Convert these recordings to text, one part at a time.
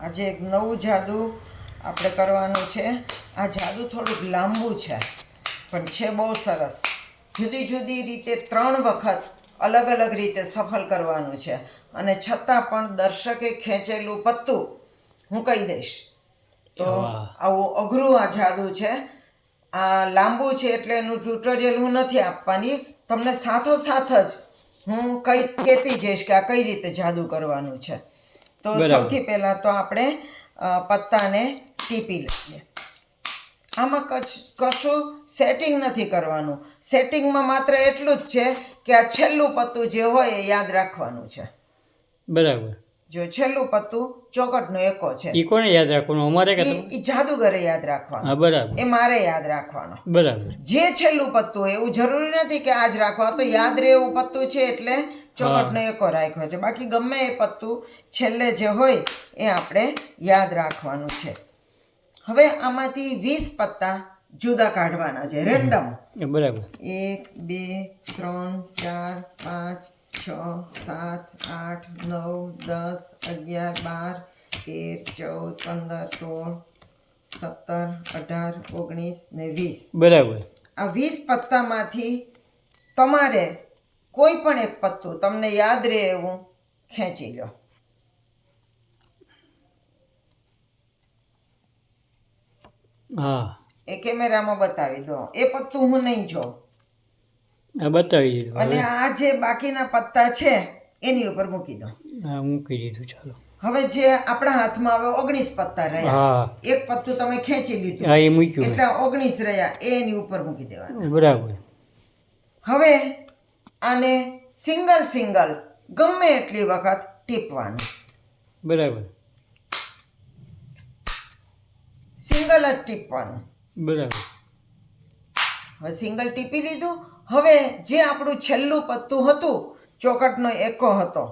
આજે એક નવું જાદુ આપણે કરવાનું છે. આ જાદુ થોડુંક લાંબુ છે પણ છે બહુ સરસ. જુદી જુદી રીતે 3 વખત અલગ અલગ રીતે સફળ કરવાનું છે અને છતાં પણ દર્શકે ખેંચેલું પત્તું હું કહી દઈશ. તો આવું અઘરું આ જાદુ છે. આ લાંબુ છે એટલે એનું ટ્યુટોરિયલ હું નથી આપવાની, તમને સાથોસાથ જ હું કહેતી જઈશ કે આ કઈ રીતે જાદુ કરવાનું છે. તો સૌથી પહેલાં તો આપણે પત્તાને ટીપી લઈએ. આમાં કશું સેટિંગ નથી કરવાનું. સેટિંગમાં માત્ર એટલું જ છે કે આ છેલ્લું પત્તું જે હોય એ યાદ રાખવાનું છે. બરાબર. જો છેલ્લું પત્તું ચોકટનો એકો છે, એ કોને યાદ રાખવાનું? અમારે કે એ જાદુગરે યાદ રાખવાનો. બરાબર. એ મારે યાદ રાખવાનો. બરાબર. જે છેલ્લું પત્તું હોય એવું જરૂરી નથી કે આ જ રાખવા, તો યાદ રહે એવું પત્તું છે એટલે ચોકટનો એકો રાખ્યો છે. બાકી ગમે એ પત્તું છેલ્લે જે હોય એ આપણે યાદ રાખવાનું છે. હવે આમાંથી 20 પત્તા જુદા કાઢવાના છે, રેન્ડમ. બરાબર. 1 2 3 4 5 6 7 8 9 10 11 12 13 14 15 16 17 18 19 ને 20. બરાબર. આ 20 પત્તામાંથી તમારે કોઈ પણ એક પત્તું તમને યાદ રહે એવું ખેંચી લો. હા, એ કેમેરામાં બતાવી દો. એ પત્તું હું નહીં જોઉં. બતાવી દીધું. અને આ જે બાકીના પત્તા છે એની ઉપર મૂકી દો. હા, મૂકી દીધું. ચાલો. હવે જે આપણા હાથમાં હવે 19 પત્તા રહ્યા, એક પત્તું તમે ખેંચી લીધું, હા, એ મૂક્યું એટલે 19 રહ્યા એ એની ઉપર મૂકી દેવાના. બરાબર. હવે આને સિંગલ ગમે એટલી વખત ટીપવાનું. બરાબર. સિંગલ જ ટીપવાનું. બરાબર. હવે સિંગલ ટીપી લીધું. હવે જે આપણું છેલ્લું પત્તું હતું, ચોકટનો એકો હતો,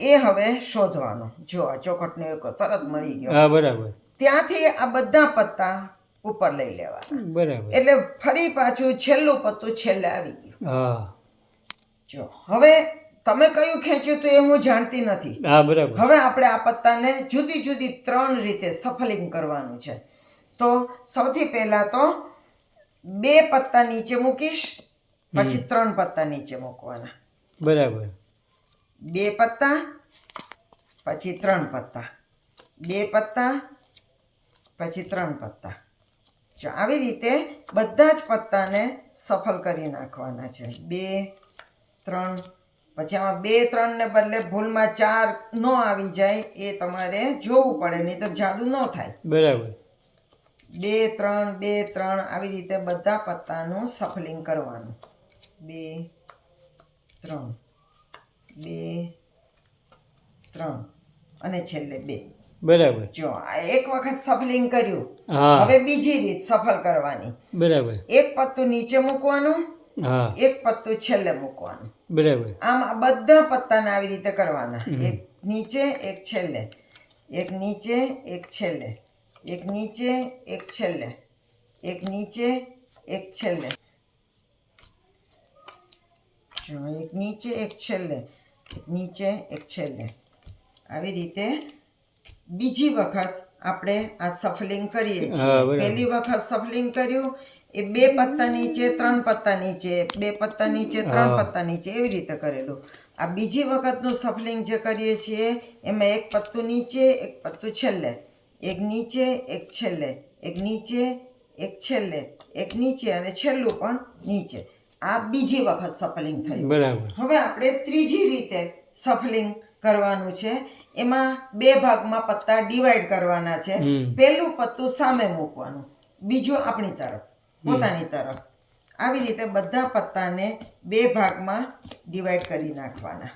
એ હવે શોધવાનો. જો આ ચોકટનો એકો તરત મળી ગયો. હા, બરાબર. ત્યાંથી આ બધા પત્તા ઉપર લઈ લેવાના. બરાબર. એટલે ફરી પાછું છેલ્લું પત્તું છેલ્લે આવી ગયું. હા. જો હવે તમે કયું ખેંચ્યું તો એ હું જાણતી નથી. હા, બરાબર. હવે આપણે આ પત્તાને જુદી જુદી 3 રીતે સફલિંગ કરવાનું છે. તો સૌથી પહેલા તો 2 પત્તા નીચે મૂકીશ, પછી 3 પત્તા નીચે મૂકવાના. બરાબર. 2 પત્તા, પછી 3 પત્તા, 2 પત્તા, પછી 3 પત્તા. જો આવી રીતે બધા જ પત્તાને સફળ કરી નાખવાના છે. 2 3, પછી આમાં 2 3 ને બદલે ભૂલમાં 4 ન આવી જાય એ તમારે જોવું પડે, નહીં તો જાદુ ન થાય. બરાબર. 2 3 2 3 આવી રીતે બધા પત્તાનું સફલિંગ કરવાનું. 2 3 2 3 અને છેલ્લે 2. બરાબર. જો આ એક વખત સફલિંગ કર્યું. હા. હવે બીજી રીત સફળ કરવાની. બરાબર. એક પત્તું નીચે મૂકવાનું, હા, એક પત્તું છેલ્લે મૂકવાનું. બરાબર. આમ આ બધા પત્તાને આવી રીતે કરવાના. એક નીચે એક છેલ્લે, એક નીચે એક છેલ્લે, એક નીચે એક છેલ્લે, એક નીચે એક છેલ્લે. જો એક નીચે એક છેલ્લે, એક નીચે એક છેલ્લે. આવી રીતે બીજી વખત આપણે આ સફલિંગ કરીએ છીએ. પહેલી વખત સફલિંગ કર્યું એ 2 પત્તા નીચે 3 પત્તા નીચે, 2 પત્તા નીચે 3 પત્તા નીચે, એવી રીતે કરેલું. આ બીજી વખતનું સફલિંગ જે કરીએ છીએ એમાં એક પત્તું નીચે એક પત્તું છેલ્લે, એક નીચે એક છેલ્લે, એક નીચે એક છેલ્લે, એક નીચે અને છેલ્લું પણ નીચે. આ બીજી વખત સફલિંગ થયું. બરાબર. હવે આપણે ત્રીજી રીતે સફલિંગ કરવાનું છે. એમાં 2 ભાગમાં પત્તા ડિવાઈડ કરવાના છે. પહેલું પત્તું સામે મૂકવાનું, બીજું આપણી તરફ, પોતાની તરફ. આવી રીતે બધા પત્તાને 2 ભાગમાં ડિવાઈડ કરી નાખવાના.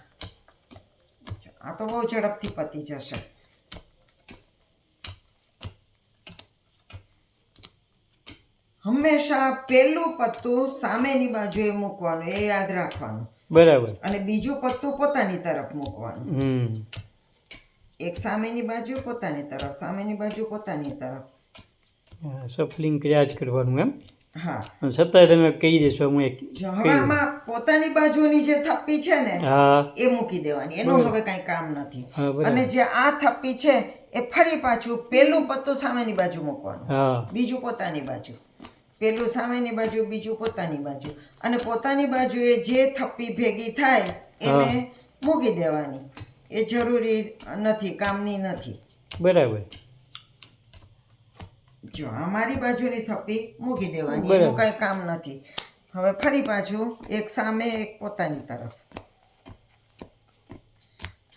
આ તો બહુ ઝડપથી પતી જશે. હંમેશા પહેલું પત્તું સામેની બાજુએ મૂકવાનું, એ યાદ રાખવાનું. બરાબર. અને બીજું પત્તું પોતાની તરફ મૂકવાનું. એક સામેની બાજુ પોતાની તરફ, સામેની બાજુ પોતાની તરફ. સફલિંગ કર્યા જ કરવાનું એમ. હા અને છતાંય તમે કહી દેશો હું એક જો હવે આમાં પોતાની બાજુની જે થપ્પી છે ને હા એ મૂકી દેવાની, એનું હવે કાંઈ કામ નથી. હા બરાબર અને જે આ થપ્પી છે એ ફરી પાછું પેલું પત્તું સામેની બાજુ મૂકવાનું, હા બીજું પોતાની બાજુ, પેલું સામેની બાજુ, બીજું પોતાની બાજુ, અને પોતાની બાજુએ જે થપ્પી ભેગી થાય એને મૂકી દેવાની. એ જરૂરી નથી, કામની નથી. બરાબર જો અમારી બાજુની થપ્પી મૂકી દેવાની, બરાબર. એનું કાંઈ કામ નથી. હવે ફરી પાછું એક સામે એક પોતાની તરફ.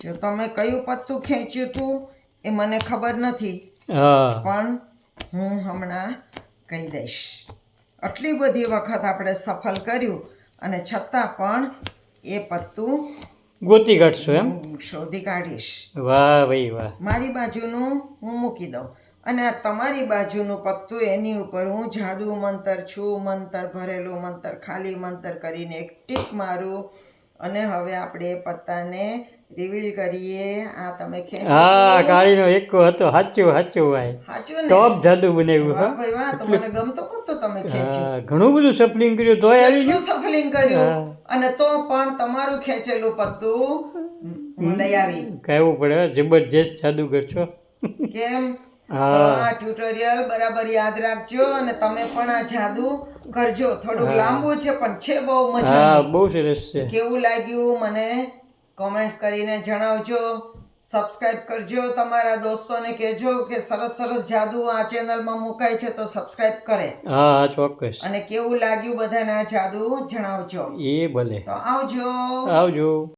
જો તમે કયું પત્તું ખેંચ્યું હતું એ મને ખબર નથી, હા પણ હું હમણાં કહી દઈશ. આટલી બધી વખત આપણે સફળ કર્યું અને છતાં પણ એ પત્તું ગોતી કાઢશો એમ હું શોધી કાઢીશ. વાહ ભાઈ વાહ મારી બાજુનું હું મૂકી દઉં અને આ તમારી બાજુનું પત્તું એની ઉપર હું જાદુ મંતર છું, મંતર ભરેલું મંતર, ખાલી મંતર કરીને એક ટીક મારું અને હવે આપણે એ પત્તાને રિવીલ કરીએ. આ તમે હા ખેંચો, કાળીનો એકો હતો, સાચું સાચું ભાઈ સાચું ને? ટોપ જાદુ બનાવ્યું વાહ હા ભાઈ વાહ, તો મને ગમતો પત્તું તમે ખેંચ્યું. હા ઘણું બધું સફલિંગ કર્યું તોય આવી કેટલું ગયું સફલિંગ કર્યું હા. અને તો પણ તમારું ખેંચેલું પત્તું હું લઈ આવી. કહેવું પડે જબરજસ્ત જાદુગર છો કેમ? હા. તો આ ટ્યુટોરિયલ બરાબર યાદ રાખજો અને તમે પણ આ જાદુ કરજો. થોડુંક લાંબુ છે પણ છે બહુ હા મજાનું. બહુ સરસ છે કેવું લાગ્યું મને કોમેન્ટ્સ કરીને જણાવજો. સબસ્ક્રાઇબ કરજો, તમારા દોસ્તોને કહેજો કે સરસ સરસ જાદુ આ ચેનલમાં મુકાય છે તો સબસ્ક્રાઇબ કરે. હા હા ચોક્કસ અને કેવું લાગ્યું બધાને આ જાદુ જણાવજો. એ ભલે તો આવજો. આવજો